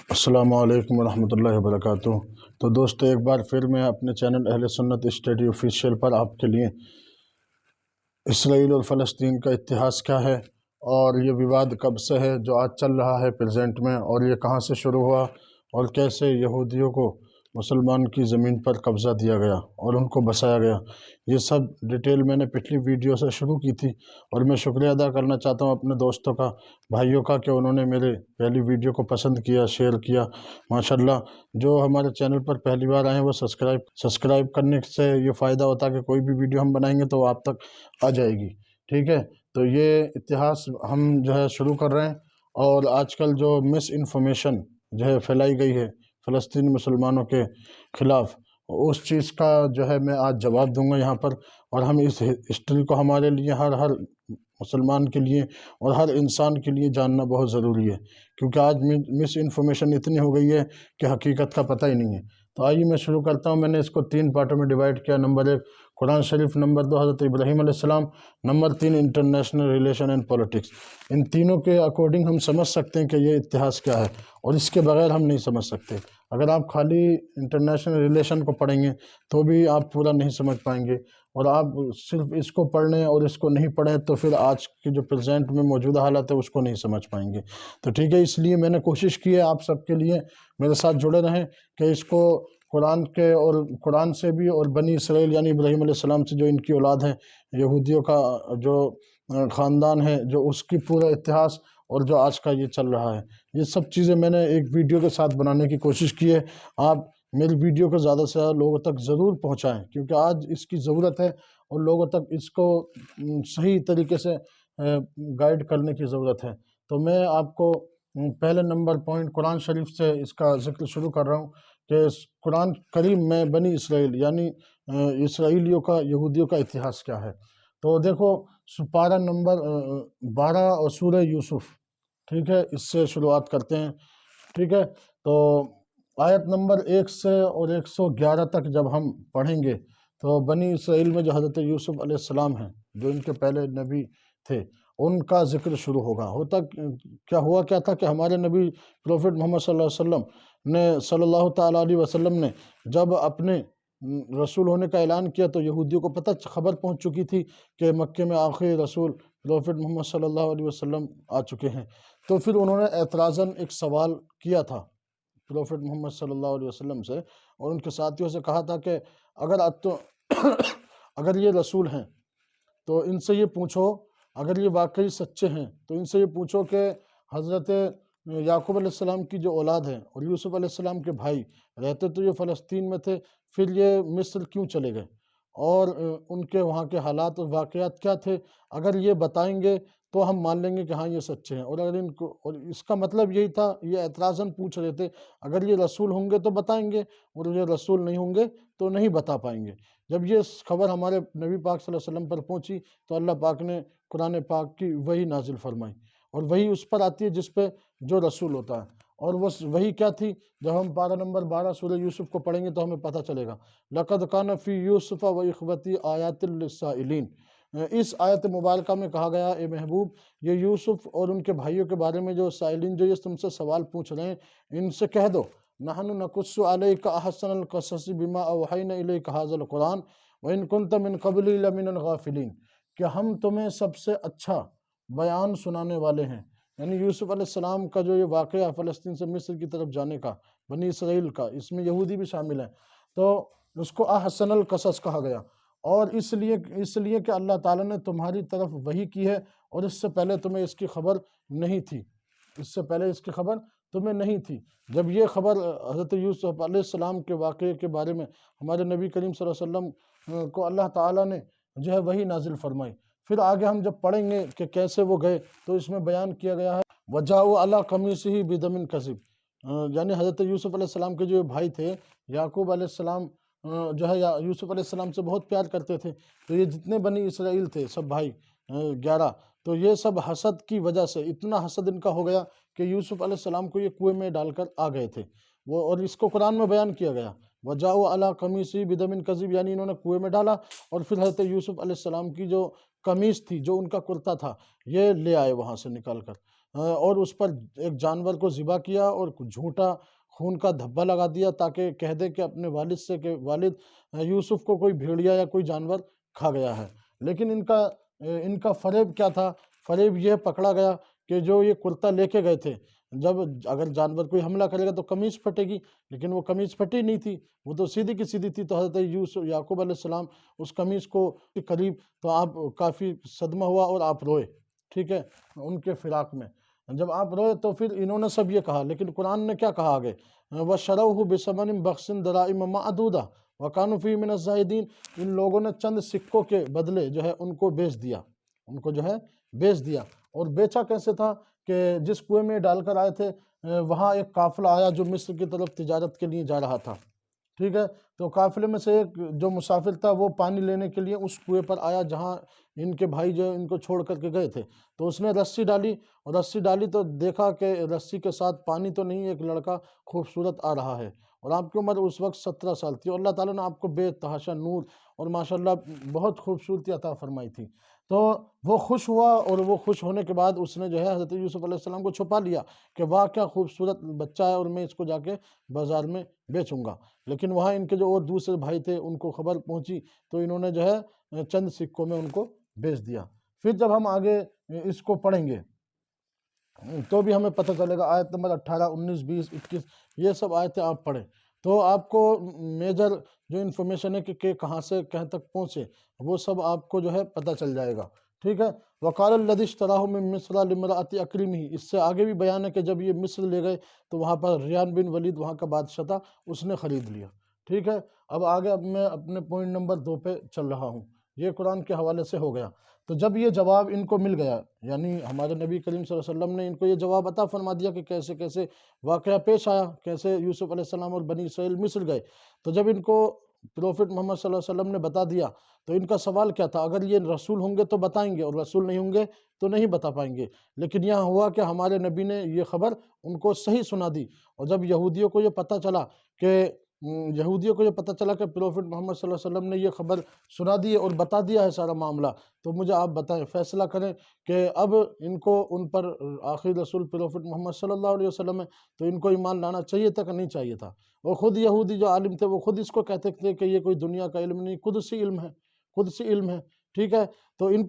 السلام علیکم ورحمۃ اللہ وبرکاتہ۔ تو دوستو، ایک بار پھر میں اپنے چینل اہل سنت اسٹڈی آفیشیل پر آپ کے لیے اسرائیل اور فلسطین کا اتحاد کیا ہے اور یہ وواد کب سے ہے جو آج چل رہا ہے پریزنٹ میں، اور یہ کہاں سے شروع ہوا اور کیسے یہودیوں کو مسلمان کی زمین پر قبضہ دیا گیا اور ان کو بسایا گیا، یہ سب ڈیٹیل میں نے پچھلی ویڈیو سے شروع کی تھی۔ اور میں شکریہ ادا کرنا چاہتا ہوں اپنے دوستوں کا، بھائیوں کا، کہ انہوں نے میرے پہلی ویڈیو کو پسند کیا، شیئر کیا۔ ماشاءاللہ، جو ہمارے چینل پر پہلی بار آئے ہیں وہ سبسکرائب کرنے سے یہ فائدہ ہوتا ہے کہ کوئی بھی ویڈیو ہم بنائیں گے تو وہ آپ تک آ جائے گی، ٹھیک ہے۔ تو یہ اتحاد ہم جو ہے شروع کر رہے ہیں، اور آج کل جو مس انفارمیشن جو ہے پھیلائی گئی ہے فلسطینی مسلمانوں کے خلاف، اس چیز کا جو ہے میں آج جواب دوں گا یہاں پر۔ اور ہم اس ہسٹری کو ہمارے لیے ہر مسلمان کے لیے اور ہر انسان کے لیے جاننا بہت ضروری ہے، کیونکہ آج مس انفارمیشن اتنی ہو گئی ہے کہ حقیقت کا پتہ ہی نہیں ہے۔ تو آئیے میں شروع کرتا ہوں۔ میں نے اس کو 3 پارٹوں میں ڈیوائیڈ کیا۔ نمبر 1 قرآن شریف، نمبر 2 حضرت ابراہیم علیہ السلام، number 3 international relation and politics. ان تینوں کے اکارڈنگ ہم سمجھ سکتے ہیں کہ یہ اتحاد کیا ہے، اور اس کے بغیر ہم نہیں سمجھ سکتے۔ اگر آپ خالی انٹرنیشنل ریلیشن کو پڑھیں گے تو بھی آپ پورا نہیں سمجھ پائیں گے، اور آپ صرف اس کو پڑھ لیں اور اس کو نہیں پڑھیں تو پھر آج کی جو پریزنٹ میں موجودہ حالت ہے اس کو نہیں سمجھ پائیں گے۔ تو ٹھیک ہے، اس لیے میں نے کوشش کی ہے آپ سب کے لیے میرے ساتھ جڑے رہیں کہ اس کو قرآن سے بھی، اور بنی اسرائیل یعنی ابراہیم علیہ السلام سے جو ان کی اولاد ہے، یہودیوں کا جو خاندان ہے، جو اس کی پورا اتحاد اور جو آج کا یہ چل رہا ہے، یہ سب چیزیں میں نے ایک ویڈیو کے ساتھ بنانے کی کوشش کی ہے۔ آپ میری ویڈیو کو زیادہ سے زیادہ لوگوں تک ضرور پہنچائیں، کیونکہ آج اس کی ضرورت ہے، اور لوگوں تک اس کو صحیح طریقے سے گائیڈ کرنے کی ضرورت ہے۔ تو میں آپ کو پہلے نمبر پوائنٹ قرآن شریف سے اس کا ذکر شروع کر رہا ہوں کہ قرآن کریم میں بنی اسرائیل یعنی اسرائیلیوں کا، یہودیوں کا اتحاد کیا ہے۔ تو دیکھو، پارہ نمبر 12 اور سورہ یوسف، ٹھیک ہے، اس سے شروعات کرتے ہیں، ٹھیک ہے۔ تو آیت نمبر 1 سے اور 111 تک جب ہم پڑھیں گے تو بنی اسرائیل میں جو حضرت یوسف علیہ السلام ہیں، جو ان کے پہلے نبی تھے، ان کا ذکر شروع ہوگا۔ ہوا کیا تھا کہ ہمارے نبی پروفٹ محمد صلی اللہ علیہ وسلم نے صلی اللہ تعالیٰ علیہ وسلم نے جب اپنے رسول ہونے کا اعلان کیا تو یہودیوں کو خبر پہنچ چکی تھی کہ مکے میں آخری رسول پروفٹ محمد صلی اللہ علیہ وسلم آ چکے ہیں۔ تو پھر انہوں نے اعتراضاً ایک سوال کیا تھا پروفٹ محمد صلی اللہ علیہ وسلم سے، اور ان کے ساتھیوں سے کہا تھا کہ اگر یہ رسول ہیں تو ان سے یہ پوچھو، اگر یہ واقعی سچے ہیں تو ان سے یہ پوچھو کہ حضرت یعقوب علیہ السلام کی جو اولاد ہیں اور یوسف علیہ السلام کے بھائی رہتے تو یہ فلسطین میں تھے، پھر یہ مصر کیوں چلے گئے، اور ان کے وہاں کے حالات اور واقعات کیا تھے۔ اگر یہ بتائیں گے تو ہم مان لیں گے کہ ہاں یہ سچے ہیں، اور اگر اور اس کا مطلب یہی تھا، یہ اعتراضاً پوچھ رہے تھے، اگر یہ رسول ہوں گے تو بتائیں گے، اور یہ رسول نہیں ہوں گے تو نہیں بتا پائیں گے۔ جب یہ خبر ہمارے نبی پاک صلی اللہ علیہ وسلم پر پہنچی تو اللہ پاک نے قرآن پاک کی وحی نازل فرمائی، اور وحی اس پر آتی ہے جس پہ جو رسول ہوتا ہے۔ اور وہ وحی کیا تھی؟ جب ہم پارہ نمبر 12 سورہ یوسف کو پڑھیں گے تو ہمیں پتہ چلے گا۔ لَقَدْ كَانَ فِي يُوسُفَ وَإِخْوَتِهِ آيَاتٌ لِلسَّائِلِينَ۔ اس آیت مبارکہ میں کہا گیا، اے محبوب، یہ یوسف اور ان کے بھائیوں کے بارے میں جو سائلین، جو یہ تم سے سوال پوچھ رہے ہیں، ان سے کہہ دو، نَحْنُ نَقُصُّ عَلَيْكَ أَحْسَنَ الْقَصَصِ بِمَا أَوْحَيْنَا إِلَيْكَ هَذَا الْقُرْآنَ وَإِن كُنتَ مِن قَبْلِهِ لَمِنَ الْغَافِلِينَ، کہ ہم تمہیں سب سے اچھا بیان سنانے والے ہیں۔ یعنی یوسف علیہ السلام کا جو یہ واقعہ فلسطین سے مصر کی طرف جانے کا، بنی اسرائیل کا، اس میں یہودی بھی شامل ہیں، تو اس کو احسن القصص کہا گیا، اور اس لیے کہ اللہ تعالیٰ نے تمہاری طرف وحی کی ہے، اور اس سے پہلے تمہیں اس کی خبر نہیں تھی، اس سے پہلے اس کی خبر تمہیں نہیں تھی۔ جب یہ خبر حضرت یوسف علیہ السلام کے واقعے کے بارے میں ہمارے نبی کریم صلی اللہ علیہ وسلم کو اللہ تعالیٰ نے جو ہے وحی نازل فرمائی، پھر آگے ہم جب پڑھیں گے کہ کیسے وہ گئے تو اس میں بیان کیا گیا ہے وَجَاءُوا عَلَىٰ قَمِيصِهِ بِدَمٍ كَذِبٍ، یعنی حضرت یوسف علیہ السلام کے جو بھائی تھے، یعقوب علیہ السلام جو ہے یوسف علیہ السلام سے بہت پیار کرتے تھے، تو یہ جتنے بنی اسرائیل تھے سب بھائی 11، تو یہ سب حسد کی وجہ سے اتنا حسد ان کا ہو گیا کہ یوسف علیہ السلام کو یہ کنویں میں ڈال کر آ گئے تھے وہ، اور اس کو قرآن میں بیان کیا گیا وَجَاءُوا عَلَىٰ قَمِيصِهِ بِدَمٍ كَذِبٍ، یعنی انہوں نے کنویں میں ڈالا، اور پھر حضرت یوسف علیہ السلام کی جو قمیص تھی، جو ان کا کرتا تھا، یہ لے آئے وہاں سے نکال کر۔ اور اس پر ایک جانور کو ذبح کیا اور جھوٹا خون کا دھبا لگا دیا تاکہ کہہ دے کہ اپنے والد سے کہ والد یوسف کو کوئی بھیڑیا یا کوئی جانور کھا گیا ہے۔ لیکن ان کا فریب کیا تھا؟ فریب یہ پکڑا گیا کہ جو یہ کرتا لے کے گئے تھے، جب اگر جانور کوئی حملہ کرے گا تو قمیص پھٹے گی، لیکن وہ قمیص پھٹی نہیں تھی، وہ تو سیدھی کی سیدھی تھی۔ تو حضرت یعقوب علیہ السلام اس قمیص کو قریب تو آپ کافی صدمہ ہوا اور آپ روئے، ٹھیک ہے، ان کے فراق میں جب آپ روئے تو پھر انہوں نے سب یہ کہا، لیکن قرآن نے کیا کہا آگے؟ وَشَرَوْهُ بِثَمَنٍ بَخْسٍ دَرَاهِمَ مَعْدُودَةٍ وَكَانُوا فِيهِ مِنَ الزَّاهِدِينَ۔ ان لوگوں نے چند سکوں کے بدلے جو ہے ان کو بیچ دیا، ان کو جو ہے بیچ دیا۔ اور بیچا کیسے تھا کہ جس کنویں میں ڈال کر آئے تھے وہاں ایک قافلہ آیا جو مصر کی طرف تجارت کے لیے جا رہا تھا، ٹھیک ہے، تو قافلے میں سے ایک جو مسافر تھا وہ پانی لینے کے لیے اس کنویں پر آیا جہاں ان کے بھائی جو ان کو چھوڑ کر کے گئے تھے۔ تو اس نے رسی ڈالی، اور رسی ڈالی تو دیکھا کہ رسی کے ساتھ پانی تو نہیں، ایک لڑکا خوبصورت آ رہا ہے، اور آپ کی عمر اس وقت 17 سال تھی، اور اللہ تعالیٰ نے آپ کو بے تحاشا نور اور ماشاءاللہ بہت خوبصورتی عطا فرمائی تھی۔ تو وہ خوش ہوا، اور وہ خوش ہونے کے بعد اس نے جو ہے حضرت یوسف علیہ السلام کو چھپا لیا کہ واہ کیا خوبصورت بچہ ہے، اور میں اس کو جا کے بازار میں بیچوں گا۔ لیکن وہاں ان کے جو اور دوسرے بھائی تھے ان کو خبر پہنچی تو انہوں نے جو ہے چند سکوں میں ان کو بیچ دیا۔ پھر جب ہم آگے اس کو پڑھیں گے تو بھی ہمیں پتہ چلے گا، آیت نمبر 18، 19، 20، 21 یہ سب آیتیں آپ پڑھیں تو آپ کو میجر جو انفارمیشن ہے کہ کہاں سے کہاں تک پہنچے وہ سب آپ کو جو ہے پتہ چل جائے گا، ٹھیک ہے۔ وقال الذی اشتراہ من مصر لامرأۃ اکرمہ، اس سے آگے بھی بیان ہے کہ جب یہ مصر لے گئے تو وہاں پر ریان بن ولید وہاں کا بادشاہ تھا، اس نے خرید لیا، ٹھیک ہے۔ اب آگے میں اپنے پوائنٹ نمبر 2 پہ چل رہا ہوں، یہ قرآن کے حوالے سے ہو گیا۔ تو جب یہ جواب ان کو مل گیا، یعنی ہمارے نبی کریم صلی اللہ علیہ وسلم نے ان کو یہ جواب عطا فرما دیا کہ کیسے کیسے واقعہ پیش آیا، کیسے یوسف علیہ السلام اور بنی اسرائیل مصر گئے، تو جب ان کو پروفٹ محمد صلی اللہ علیہ وسلم نے بتا دیا تو ان کا سوال کیا تھا؟ اگر یہ رسول ہوں گے تو بتائیں گے، اور رسول نہیں ہوں گے تو نہیں بتا پائیں گے۔ لیکن یہاں ہوا کہ ہمارے نبی نے یہ خبر ان کو صحیح سنا دی، اور جب یہودیوں کو یہ پتہ چلا کہ پروفٹ محمد صلی اللہ علیہ وسلم نے یہ خبر سنا دی اور بتا دیا ہے سارا معاملہ، تو مجھے آپ بتائیں، فیصلہ کریں کہ اب ان کو ان پر آخری رسول پروفٹ محمد صلی اللہ علیہ وسلم ہے تو ان کو ایمان لانا چاہیے تھا کہ نہیں چاہیے تھا؟ وہ خود یہودی جو عالم تھے وہ خود اس کو کہتے تھے کہ یہ کوئی دنیا کا علم نہیں، قدسی علم ہے، قدسی علم ہے، ٹھیک ہے۔ تو ان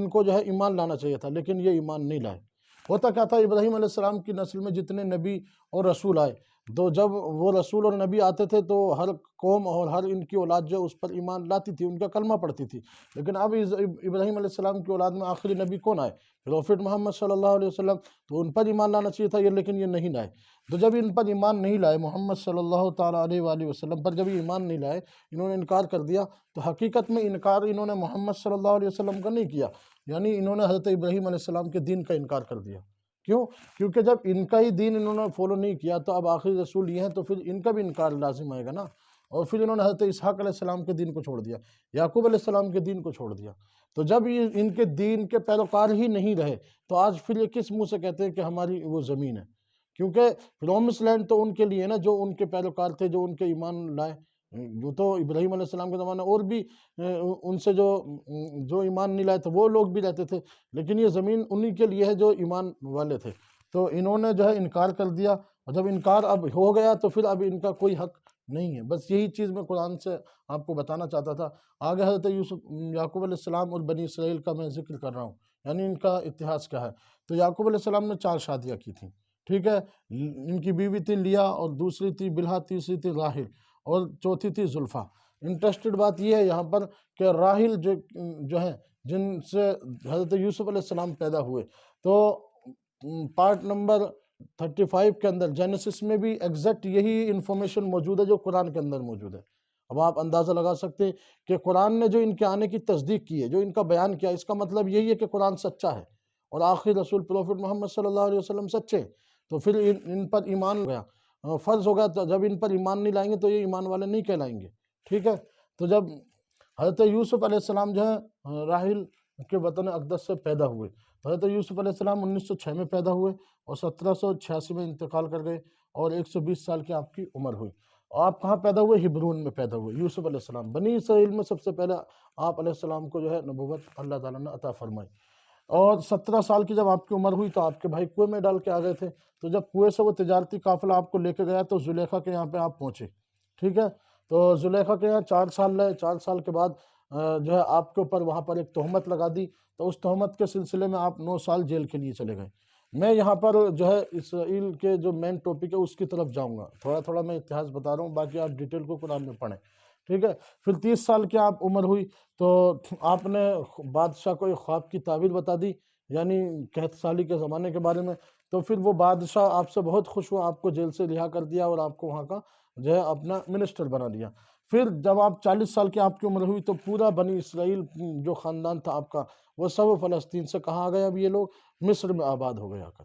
کو جو ہے ایمان لانا چاہیے تھا، لیکن یہ ایمان نہیں لائے۔ ہوتا کیا تھا؟ ابراہیم علیہ السلام کی نسل میں جتنے نبی اور رسول آئے، تو جب وہ رسول اور نبی آتے تھے تو ہر قوم اور ہر ان کی اولاد جو اس پر ایمان لاتی تھی، ان کا کلمہ پڑھتی تھی۔ لیکن اب ابراہیم علیہ السلام کی اولاد میں آخری نبی کون آئے؟ پروفٹ محمد صلی اللہ علیہ وسلم، تو ان پر ایمان لانا چاہیے تھا لیکن یہ نہیں لائے۔ تو جب ان پر ایمان نہیں لائے، محمد صلی اللہ تعالیٰ علیہ وآلہ وسلم پر جب یہ ایمان نہیں لائے، انہوں نے انکار کر دیا، تو حقیقت میں انکار انہوں نے محمد صلی اللہ علیہ وسلم کا نہیں کیا، یعنی انہوں نے حضرت ابراہیم علیہ السلام کے دین کا انکار کر دیا۔ کیوں؟ کیونکہ جب ان کا ہی دین انہوں نے فالو نہیں کیا تو اب آخری رسول یہ ہیں تو پھر ان کا بھی انکار لازم آئے گا نا۔ اور پھر انہوں نے حضرت اسحاق علیہ السلام کے دین کو چھوڑ دیا، یعقوب علیہ السلام کے دین کو چھوڑ دیا۔ تو جب یہ ان کے دین کے پیروکار ہی نہیں رہے تو آج پھر یہ کس منہ سے کہتے ہیں کہ ہماری وہ زمین ہے؟ کیونکہ پرومس لینڈ تو ان کے لیے نا جو ان کے پیروکار تھے، جو ان کے ایمان لائے۔ وہ تو ابراہیم علیہ السلام کے زمانے اور بھی ان سے جو ایمان نہیں لائے تھے وہ لوگ بھی رہتے تھے، لیکن یہ زمین انہی کے لیے ہے جو ایمان والے تھے۔ تو انہوں نے جو ہے انکار کر دیا، اور جب انکار اب ہو گیا تو پھر اب ان کا کوئی حق نہیں ہے۔ بس یہی چیز میں قرآن سے آپ کو بتانا چاہتا تھا۔ آگے حضرت یعقوب علیہ السلام اور بنی اسرائیل کا میں ذکر کر رہا ہوں، یعنی ان کا اتہاس کیا ہے۔ تو یعقوب علیہ السلام نے 4 شادیاں کی تھیں، ٹھیک ہے۔ ان کی بیوی تھی لیا، اور دوسری تھی بلہا، تیسری تھی راحل، اور چوتھی تھی زلفا۔ انٹرسٹڈ بات یہ ہے یہاں پر کہ راحل جو ہیں جن سے حضرت یوسف علیہ السلام پیدا ہوئے، تو پارٹ نمبر 35 کے اندر جینیسس میں بھی ایگزیکٹ یہی انفارمیشن موجود ہے جو قرآن کے اندر موجود ہے۔ اب آپ اندازہ لگا سکتے ہیں کہ قرآن نے جو ان کے آنے کی تصدیق کی ہے، جو ان کا بیان کیا، اس کا مطلب یہی ہے کہ قرآن سچا ہے اور آخری رسول پروفٹ محمد صلی اللہ علیہ وسلم سچے۔ تو پھر ان پر ایمان گیا، فرض ہوگا جب ان پر ایمان نہیں لائیں گے تو یہ ایمان والے نہیں کہلائیں گے، ٹھیک ہے۔ تو جب حضرت یوسف علیہ السلام جو ہے راحل کے وطن اقدس سے پیدا ہوئے، تو حضرت یوسف علیہ السلام 1906 میں پیدا ہوئے اور 1786 میں انتقال کر گئے، اور 120 سال کی آپ کی عمر ہوئی۔ اور آپ کہاں پیدا ہوئے؟ ہبرون میں پیدا ہوئے یوسف علیہ السلام۔ بنی اسرائیل میں سب سے پہلے آپ علیہ السلام کو جو ہے نبوت اللہ تعالیٰ نے عطا فرمائی۔ اور 17 سال کی جب آپ کی عمر ہوئی تو آپ کے بھائی کنویں میں ڈال کے آ گئے تھے، تو جب کنویں سے وہ تجارتی قافلہ آپ کو لے کے گیا تو زلیخا کے یہاں پہ آپ پہنچے، ٹھیک ہے؟ تو زلیخا کے یہاں 4 سال رہے، 4 سال کے بعد جو ہے آپ کے اوپر وہاں پر ایک تہمت لگا دی، تو اس تہمت کے سلسلے میں آپ 9 سال جیل کے لیے چلے گئے۔ میں یہاں پر جو ہے اسرائیل کے جو مین ٹاپک ہے اس کی طرف جاؤں گا، تھوڑا تھوڑا میں اتہاس بتا رہا ہوں، باقی آپ ڈیٹیل کو قرآن میں پڑھیں، ٹھیک ہے؟ پھر 30 سال کی آپ عمر ہوئی تو آپ نے بادشاہ کو ایک خواب کی تعبیر بتا دی، یعنی قحط سالی کے زمانے کے بارے میں، تو پھر وہ بادشاہ آپ سے بہت خوش ہوا، آپ کو جیل سے رہا کر دیا اور آپ کو وہاں کا جو ہے اپنا منسٹر بنا دیا۔ پھر جب آپ 40 سال کی آپ کی عمر ہوئی تو پورا بنی اسرائیل جو خاندان تھا آپ کا وہ سب فلسطین سے کہاں آ گئے؟ اب یہ لوگ مصر میں آباد ہو گئے آ کر،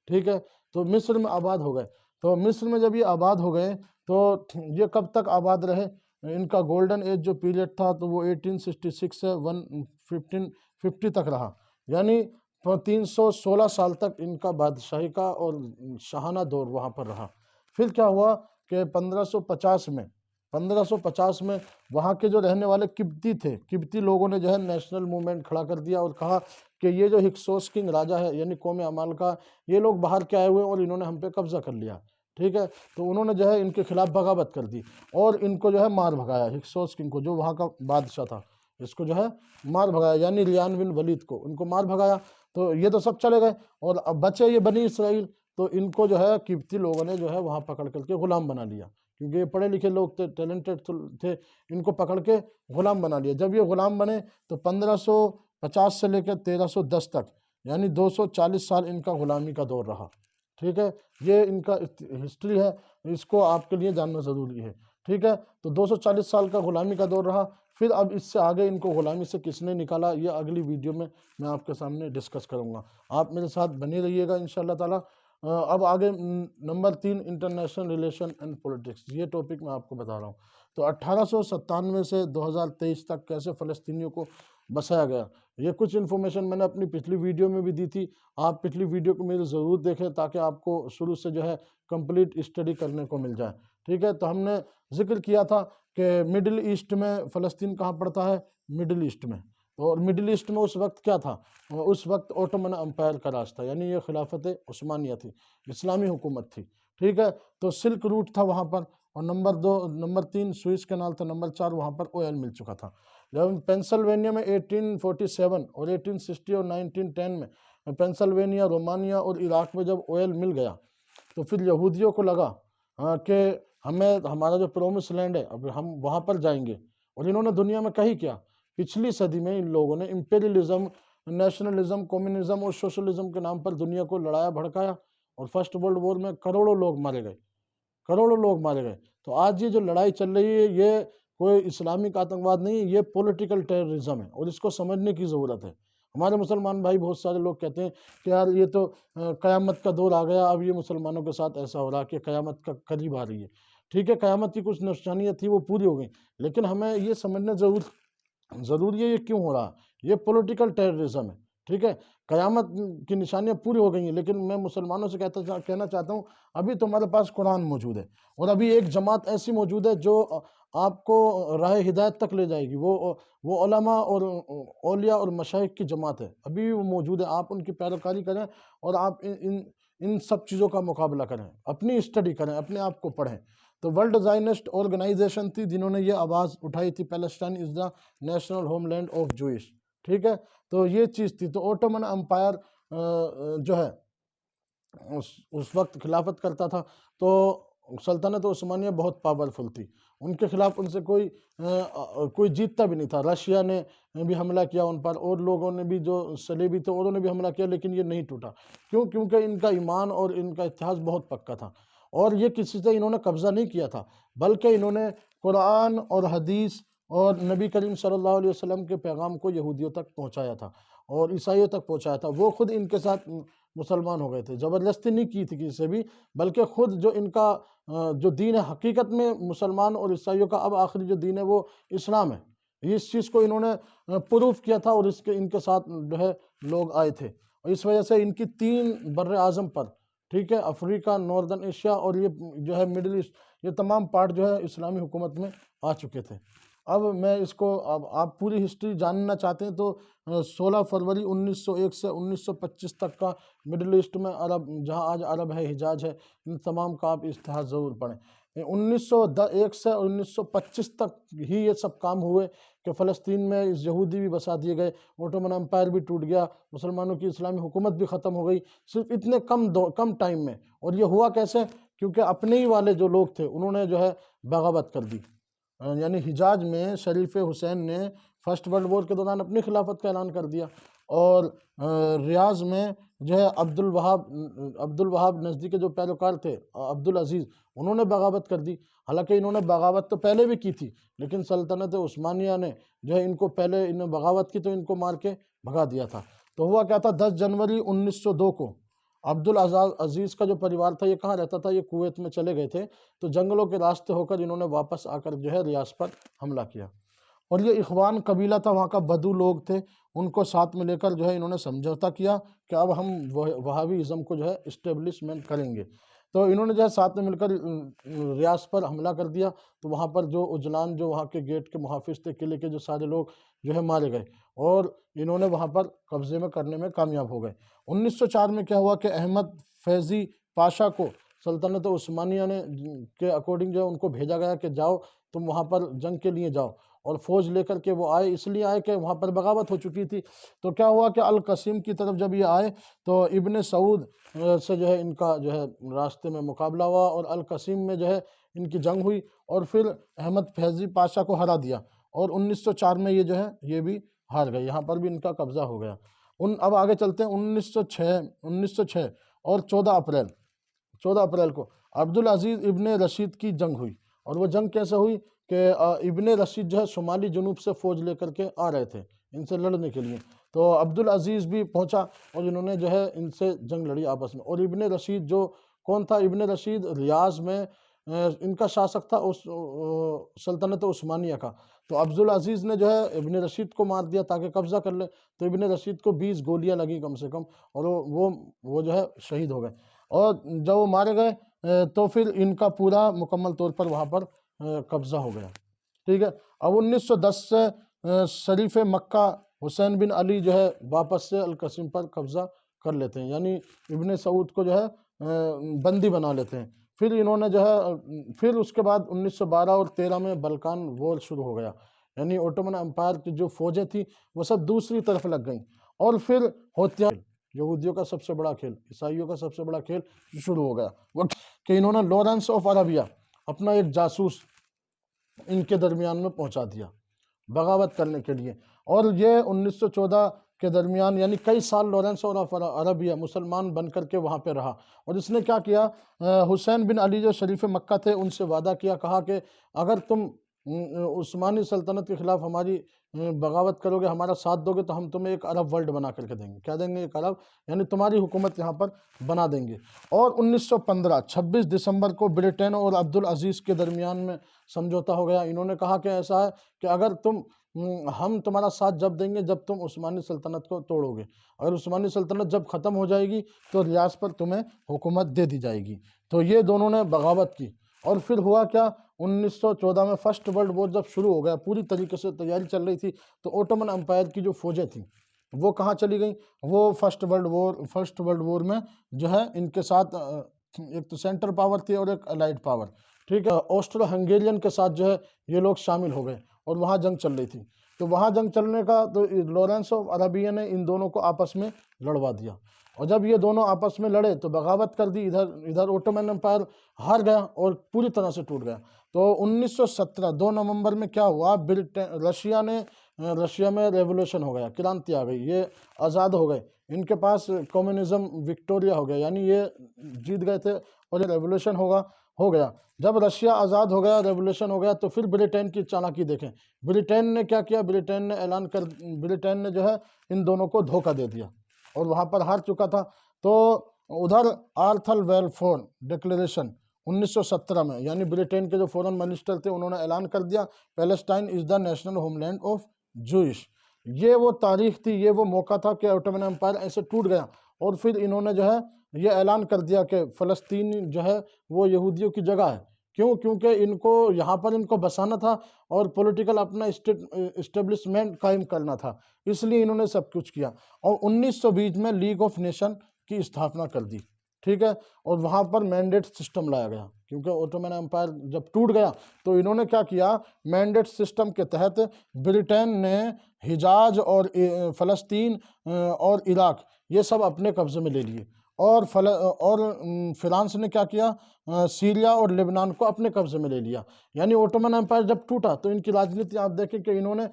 ٹھیک ہے؟ تو مصر میں آباد ہو گئے، تو مصر میں جب یہ آباد ہو گئے تو یہ کب تک آباد رہے؟ ان کا گولڈن ایج جو پیریڈ تھا تو وہ 1866 سے 1550 تک رہا، یعنی 316 سال تک ان کا بادشاہی کا اور شاہانہ دور وہاں پر رہا۔ پھر کیا ہوا کہ 1550 میں وہاں کے جو رہنے والے قبطی تھے، قبطی لوگوں نے جو ہے نیشنل موومنٹ کھڑا کر دیا اور کہا کہ یہ جو ہکسوس کنگ راجہ ہے یعنی قوم عمال کا، یہ لوگ باہر کے آئے ہوئے اور انہوں نے ہم پہ قبضہ کر لیا، ٹھیک ہے؟ تو انہوں نے جو ہے ان کے خلاف بغاوت کر دی اور ان کو جو ہے مار بھگایا، ہکسوس کنگ کو جو وہاں کا بادشاہ تھا اس کو جو ہے مار بھگایا، یعنی ریان بن ولید کو ان کو مار بھگایا۔ تو یہ تو سب چلے گئے اور اب بچے یہ بنی اسرائیل، تو ان کو جو ہے قبطی لوگوں نے جو ہے وہاں پکڑ کر کے غلام بنا لیا، کیونکہ یہ پڑھے لکھے لوگ تھے، ٹیلنٹڈ تھے، ان کو پکڑ کے غلام بنا لیا۔ جب یہ غلام بنے تو 1550 سے لے کے 1310 تک یعنی 240 سال ان کا غلامی کا دور رہا، ٹھیک ہے؟ یہ ان کا ہسٹری ہے، اس کو آپ کے لیے جاننا ضروری ہے، ٹھیک ہے؟ تو 240 سال کا غلامی کا دور رہا۔ پھر اب اس سے آگے ان کو غلامی سے کس نے نکالا یہ اگلی ویڈیو میں آپ کے سامنے ڈسکس کروں گا، آپ میرے ساتھ بنے رہیے گا انشاءاللہ تعالی۔ اب آگے number 3 international relation and politics, یہ ٹاپک میں آپ کو بتا رہا ہوں۔ تو 1897 سے 2023 تک کیسے فلسطینیوں کو بسایا گیا، یہ کچھ انفارمیشن میں نے اپنی پچھلی ویڈیو میں بھی دی تھی، آپ پچھلی ویڈیو کو میری ضرور دیکھیں تاکہ آپ کو شروع سے جو ہے کمپلیٹ اسٹڈی کرنے کو مل جائے، ٹھیک ہے؟ تو ہم نے ذکر کیا تھا کہ مڈل ایسٹ میں فلسطین کہاں پڑتا ہے؟ مڈل ایسٹ میں، اور مڈل ایسٹ میں اس وقت کیا تھا؟ اس وقت اوٹومن امپائر کا راج تھا، یعنی یہ خلافت عثمانیہ تھی، اسلامی حکومت تھی، ٹھیک ہے؟ تو سلک روٹ تھا وہاں پر، اور نمبر 3 سوئس کینال تھا، نمبر 4 وہاں پر آئل مل چکا تھا۔ جب پینسلوینیا میں 1847 اور 1860 اور 1910 میں پینسلوینیا، رومانیہ اور عراق میں جب آئل مل گیا تو پھر یہودیوں کو لگا کہ ہمارا جو پرومس لینڈ ہے اب ہم وہاں پر جائیں گے، اور انہوں نے دنیا میں کہیں کیا، پچھلی صدی میں ان لوگوں نے امپیریلزم، نیشنلزم، کمیونزم اور سوشلزم کے نام پر دنیا کو لڑایا بھڑکایا، اور فرسٹ ورلڈ وار میں کروڑوں لوگ مارے گئے، کروڑوں لوگ مارے گئے۔ تو آج یہ جو لڑائی چل رہی ہے یہ کوئی اسلامک آتنکواد نہیں، یہ پولیٹیکل ٹیررزم ہے، اور اس کو سمجھنے کی ضرورت ہے۔ ہمارے مسلمان بھائی بہت سارے لوگ کہتے ہیں کہ یار یہ تو قیامت کا دور آ گیا، اب یہ مسلمانوں کے ساتھ ایسا ہو رہا کہ قیامت کا قریب آ رہی ہے، ٹھیک ہے؟ قیامت کی کچھ نشانیاں تھی وہ پوری ہو گئیں، لیکن ہمیں یہ سمجھنا ضروری ہے یہ کیوں ہو رہا، یہ پولیٹیکل ٹیررزم ہے، ٹھیک ہے؟ قیامت کی نشانیاں پوری ہو گئی ہیں، لیکن میں مسلمانوں سے کہنا چاہتا ہوں ابھی تمہارے پاس قرآن موجود ہے، اور ابھی ایک جماعت ایسی موجود ہے جو آپ کو راہ ہدایت تک لے جائے گی، وہ علماء اور اولیاء اور مشائخ کی جماعت ہے، ابھی وہ موجود ہے، آپ ان کی پیروکاری کریں اور آپ ان سب چیزوں کا مقابلہ کریں، اپنی اسٹڈی کریں، اپنے آپ کو پڑھیں۔ تو ورلڈ زائنسٹ آرگنائزیشن تھی جنہوں نے یہ آواز اٹھائی تھی، Palestine is the national homeland of Jewish, ٹھیک ہے؟ تو یہ چیز تھی۔ تو اوٹومن امپائر جو ہے اس وقت خلافت کرتا تھا، تو سلطنت عثمانیہ بہت پاورفل تھی، ان کے خلاف ان سے کوئی جیتتا بھی نہیں تھا۔ رشیا نے بھی حملہ کیا ان پر، اور لوگوں نے بھی جو صلیبی تھے انہوں نے بھی حملہ کیا، لیکن یہ نہیں ٹوٹا، کیونکہ ان کا ایمان اور ان کا اتحاد بہت پکا تھا، اور یہ کسی سے انہوں نے قبضہ نہیں کیا تھا، بلکہ انہوں نے قرآن اور حدیث اور نبی کریم صلی اللہ علیہ وسلم کے پیغام کو یہودیوں تک پہنچایا تھا اور عیسائیوں تک پہنچایا تھا۔ وہ خود ان کے ساتھ مسلمان ہو گئے تھے، زبردستی نہیں کی تھی کسی سے بھی، بلکہ خود جو ان کا جو دین ہے، حقیقت میں مسلمان اور عیسائیوں کا اب آخری جو دین ہے وہ اسلام ہے، اس چیز کو انہوں نے پروف کیا تھا، اور ان کے ساتھ جو ہے لوگ آئے تھے، اور اس وجہ سے ان کی 3 بر اعظم پر، ٹھیک ہے، افریقہ، ناردرن ایشیا اور یہ جو ہے مڈل ایسٹ، یہ تمام پارٹ جو ہے اسلامی حکومت میں آ چکے تھے۔ اب میں اس کو، اب آپ پوری ہسٹری جاننا چاہتے ہیں تو 16 فروری 1901 سے 1925 تک کا مڈل ایسٹ میں عرب، جہاں آج عرب ہے، حجاز ہے، ان تمام کا آپ اتحاد ضرور پڑھیں۔ 1901 سے 1925 تک ہی یہ سب کام ہوئے کہ فلسطین میں یہودی بھی بسا دیے گئے، اوٹومن امپائر بھی ٹوٹ گیا، مسلمانوں کی اسلامی حکومت بھی ختم ہو گئی، صرف اتنے کم ٹائم میں۔ اور یہ ہوا کیسے؟ کیونکہ اپنے ہی والے جو لوگ تھے انہوں نے جو ہے بغاوت کر دی۔ یعنی حجاز میں شریف حسین نے فرسٹ ورلڈ وار کے دوران اپنی خلافت کا اعلان کر دیا، اور ریاض میں جو ہے عبد الوہاب نزدیک کے جو پیروکار تھے عبدالعزیز، انہوں نے بغاوت کر دی۔ حالانکہ انہوں نے بغاوت تو پہلے بھی کی تھی، لیکن سلطنت عثمانیہ نے جو ہے ان کو پہلے انہوں نے بغاوت کی تو ان کو مار کے بھگا دیا تھا۔ تو ہوا کیا تھا، 10 جنوری 1902 کو عبدالعزیز کا جو پریوار تھا یہ کہاں رہتا تھا، یہ کویت میں چلے گئے تھے، تو جنگلوں کے راستے ہو کر انہوں نے واپس آ کر جو ہے ریاض پر حملہ کیا۔ اور یہ اخوان قبیلہ تھا، وہاں کا بدو لوگ تھے، ان کو ساتھ میں لے کر جو ہے انہوں نے سمجھوتا کیا کہ اب ہم وہابی ازم کو جو ہے اسٹیبلشمنٹ کریں گے۔ تو انہوں نے جو ہے ساتھ میں مل کر ریاض پر حملہ کر دیا، تو وہاں پر جو اجلان، جو وہاں کے گیٹ کے محافظ تھے، قلعے کے جو سارے لوگ جو ہے مارے گئے، اور انہوں نے وہاں پر قبضے میں کرنے میں کامیاب ہو گئے۔ 1904 میں کیا ہوا کہ احمد فیضی پاشا کو سلطنت عثمانیہ نے کے اکارڈنگ جو ہے ان کو بھیجا گیا کہ جاؤ تم وہاں پر جنگ کے لیے جاؤ، اور فوج لے کر کے وہ آئے، اس لیے آئے کہ وہاں پر بغاوت ہو چکی تھی۔ تو کیا ہوا کہ القصیم کی طرف جب یہ آئے تو ابن سعود سے جو ہے ان کا جو ہے راستے میں مقابلہ ہوا، اور القصیم میں جو ہے ان کی جنگ ہوئی، اور پھر احمد فیضی پاشا کو ہرا دیا، اور 1904 میں یہ جو ہے یہ بھی ہار گئے، یہاں پر بھی ان کا قبضہ ہو گیا۔ اب آگے چلتے ہیں 1906 اور 14 اپریل کو عبدالعزیز ابن رشید کی جنگ ہوئی۔ اور وہ جنگ کیسے ہوئی کہ ابن رشید جو ہے شمالی جنوب سے فوج لے کر کے آ رہے تھے ان سے لڑنے کے لیے، تو عبدالعزیز بھی پہنچا اور انہوں نے جو ہے ان سے جنگ لڑی آپس میں۔ اور ابن رشید جو کون تھا، ابن رشید ریاض میں ان کا شاسک تھا اس سلطنت عثمانیہ کا، تو عبدالعزیز نے جو ہے ابن رشید کو مار دیا تاکہ قبضہ کر لے، تو ابن رشید کو 20 گولیاں لگیں کم سے کم، اور وہ جو ہے شہید ہو گئے۔ اور جب وہ مارے گئے تو پھر ان کا پورا مکمل طور پر وہاں پر قبضہ ہو گیا، ٹھیک ہے۔ اب 1910 سے شریف مکہ حسین بن علی جو ہے واپس سے القصیم پر قبضہ کر لیتے ہیں، یعنی ابن سعود کو جو ہے بندی بنا لیتے ہیں۔ پھر انہوں نے جو ہے پھر اس کے بعد 1912 اور 13 میں بلکان وار شروع ہو گیا، یعنی اوٹومن امپائر کی جو فوجیں تھیں وہ سب دوسری طرف لگ گئیں، اور پھر ہوتیا یہودیوں کا سب سے بڑا کھیل، عیسائیوں کا سب سے بڑا کھیل شروع ہو گیا، وہ کہ انہوں نے لارنس آف عربیہ اپنا ایک جاسوس ان کے درمیان میں پہنچا دیا بغاوت کرنے کے لیے۔ اور یہ 1914 کے درمیان یعنی کئی سال لارنس آف عربیہ مسلمان بن کر کے وہاں پہ رہا، اور اس نے کیا کیا، حسین بن علی جو شریف مکہ تھے ان سے وعدہ کیا، کہا کہ اگر تم عثمانی سلطنت کے خلاف ہماری بغاوت کرو گے، ہمارا ساتھ دو گے، تو ہم تمہیں ایک عرب ورلڈ بنا کر کے دیں گے۔ کیا دیں گے؟ ایک عرب، یعنی تمہاری حکومت یہاں پر بنا دیں گے۔ اور 1915 26 دسمبر کو برٹین اور عبدالعزیز کے درمیان میں سمجھوتا ہو گیا۔ انہوں نے کہا کہ ایسا ہے کہ اگر ہم تمہارا ساتھ جب دیں گے جب تم عثمانی سلطنت کو توڑو گے، اگر عثمانی سلطنت جب ختم ہو جائے گی تو ریاض پر تمہیں حکومت دے دی جائے گی۔ تو یہ دونوں نے بغاوت کی، اور پھر ہوا کیا، 1914 میں فرسٹ ورلڈ وار جب شروع ہو گیا، پوری طریقے سے تیاری چل رہی تھی، تو اوٹومن امپائر کی جو فوجیں تھیں وہ کہاں چلی گئیں، وہ فرسٹ ورلڈ وار میں جو ہے ان کے ساتھ ایک تو سینٹر پاور تھی اور ایک الائڈ پاور، ٹھیک ہے، آسٹرو ہنگیرین کے ساتھ جو ہے یہ لوگ شامل ہو گئے، اور وہاں جنگ چل رہی تھی۔ تو وہاں جنگ چلنے کا تو لارنس آف عربیہ نے ان دونوں کو آپس میں لڑوا دیا، اور جب یہ دونوں آپس میں لڑے تو بغاوت کر دی، ادھر اوٹومن امپائر ہار گیا اور پوری طرح سے ٹوٹ گیا۔ تو 1917 2 نومبر میں کیا ہوا، رشیا میں ریولوشن ہو گیا، کرانتی آ گئی، یہ آزاد ہو گئے، ان کے پاس کمیونزم وکٹوریا ہو گیا، یعنی یہ جیت گئے تھے، اور یہ ریولوشن ہو گیا۔ جب رشیا آزاد ہو گیا، ریولوشن ہو گیا، تو پھر برٹین کی چالاکی دیکھیں، برٹین نے کیا کیا، برٹین نے جو ہے ان دونوں کو دھوکہ دے دیا، اور وہاں پر ہار چکا تھا۔ تو ادھر آرتھر بیلفور ڈکلیریشن 1917 میں، یعنی برٹین کے جو فورن منسٹر تھے انہوں نے اعلان کر دیا، Palestine is the national homeland of Jewish. یہ وہ تاریخ تھی، یہ وہ موقع تھا کہ اوٹومن امپائر ایسے ٹوٹ گیا، اور پھر انہوں نے جو ہے یہ اعلان کر دیا کہ فلسطین جو ہے وہ یہودیوں کی جگہ ہے۔ کیونکہ ان کو یہاں پر ان کو بسانا تھا اور پولیٹیکل اپنا اسٹیبلشمنٹ قائم کرنا تھا، اس لیے انہوں نے سب کچھ کیا۔ اور 1920 میں لیگ آف نیشن کی استھاپنا کر دی، ٹھیک ہے، اور وہاں پر مینڈیٹ سسٹم لایا گیا، کیونکہ اوٹومن امپائر جب ٹوٹ گیا تو انہوں نے کیا کیا، مینڈیٹ سسٹم کے تحت برٹین نے حجاز اور فلسطین اور عراق یہ سب اپنے قبضے میں لے لیے، اور فرانس نے کیا کیا، سیریا اور لبنان کو اپنے قبضے میں لے لیا۔ یعنی اوٹومن امپائر جب ٹوٹا تو ان کی راجنیتی آپ دیکھیں کہ انہوں نے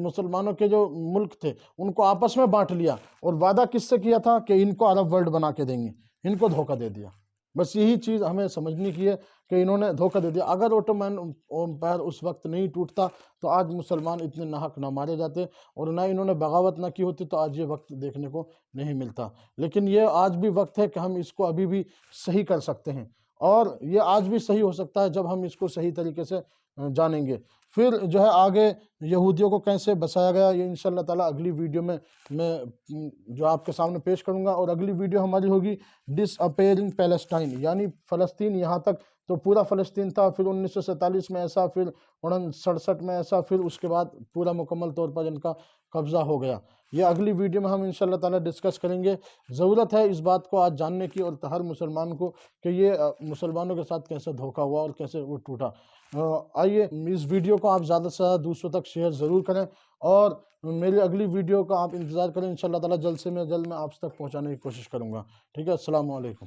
مسلمانوں کے جو ملک تھے ان کو آپس میں بانٹ لیا، اور وعدہ کس سے کیا تھا کہ ان کو عرب ورلڈ بنا کے دیں گے، ان کو دھوکہ دے دیا۔ بس یہی چیز ہمیں سمجھنی کی ہے کہ انہوں نے دھوکہ دے دیا۔ اگر اوٹومن امپائر اس وقت نہیں ٹوٹتا تو آج مسلمان اتنے ناحق نہ مارے جاتے، اور نہ انہوں نے بغاوت نہ کی ہوتی تو آج یہ وقت دیکھنے کو نہیں ملتا۔ لیکن یہ آج بھی وقت ہے کہ ہم اس کو ابھی بھی صحیح کر سکتے ہیں، اور یہ آج بھی صحیح ہو سکتا ہے جب ہم اس کو صحیح طریقے سے جانیں گے۔ پھر جو ہے آگے یہودیوں کو کیسے بسایا گیا یہ انشاءاللہ تعالیٰ اگلی ویڈیو میں جو آپ کے سامنے پیش کروں گا، اور اگلی ویڈیو ہماری ہوگی ڈس اپیئرنگ پیلسٹائن، یعنی فلسطین یہاں تک تو پورا فلسطین تھا، پھر 1947 میں ایسا، پھر 1967 میں ایسا، پھر اس کے بعد پورا مکمل طور پر ان کا قبضہ ہو گیا۔ یہ اگلی ویڈیو میں ہم انشاءاللہ تعالیٰ ڈسکس کریں گے۔ ضرورت ہے اس بات کو آج جاننے کی، اور ہر مسلمان کو، کہ یہ مسلمانوں کے ساتھ کیسے دھوکہ ہوا اور کیسے وہ ٹوٹا۔ آئیے اس ویڈیو کو آپ زیادہ سے زیادہ دوسروں تک شیئر ضرور کریں، اور میری اگلی ویڈیو کا آپ انتظار کریں، انشاءاللہ تعالیٰ جلد سے جلد میں آپ تک پہنچانے کی کوشش کروں گا۔ ٹھیک ہے، السلام علیکم۔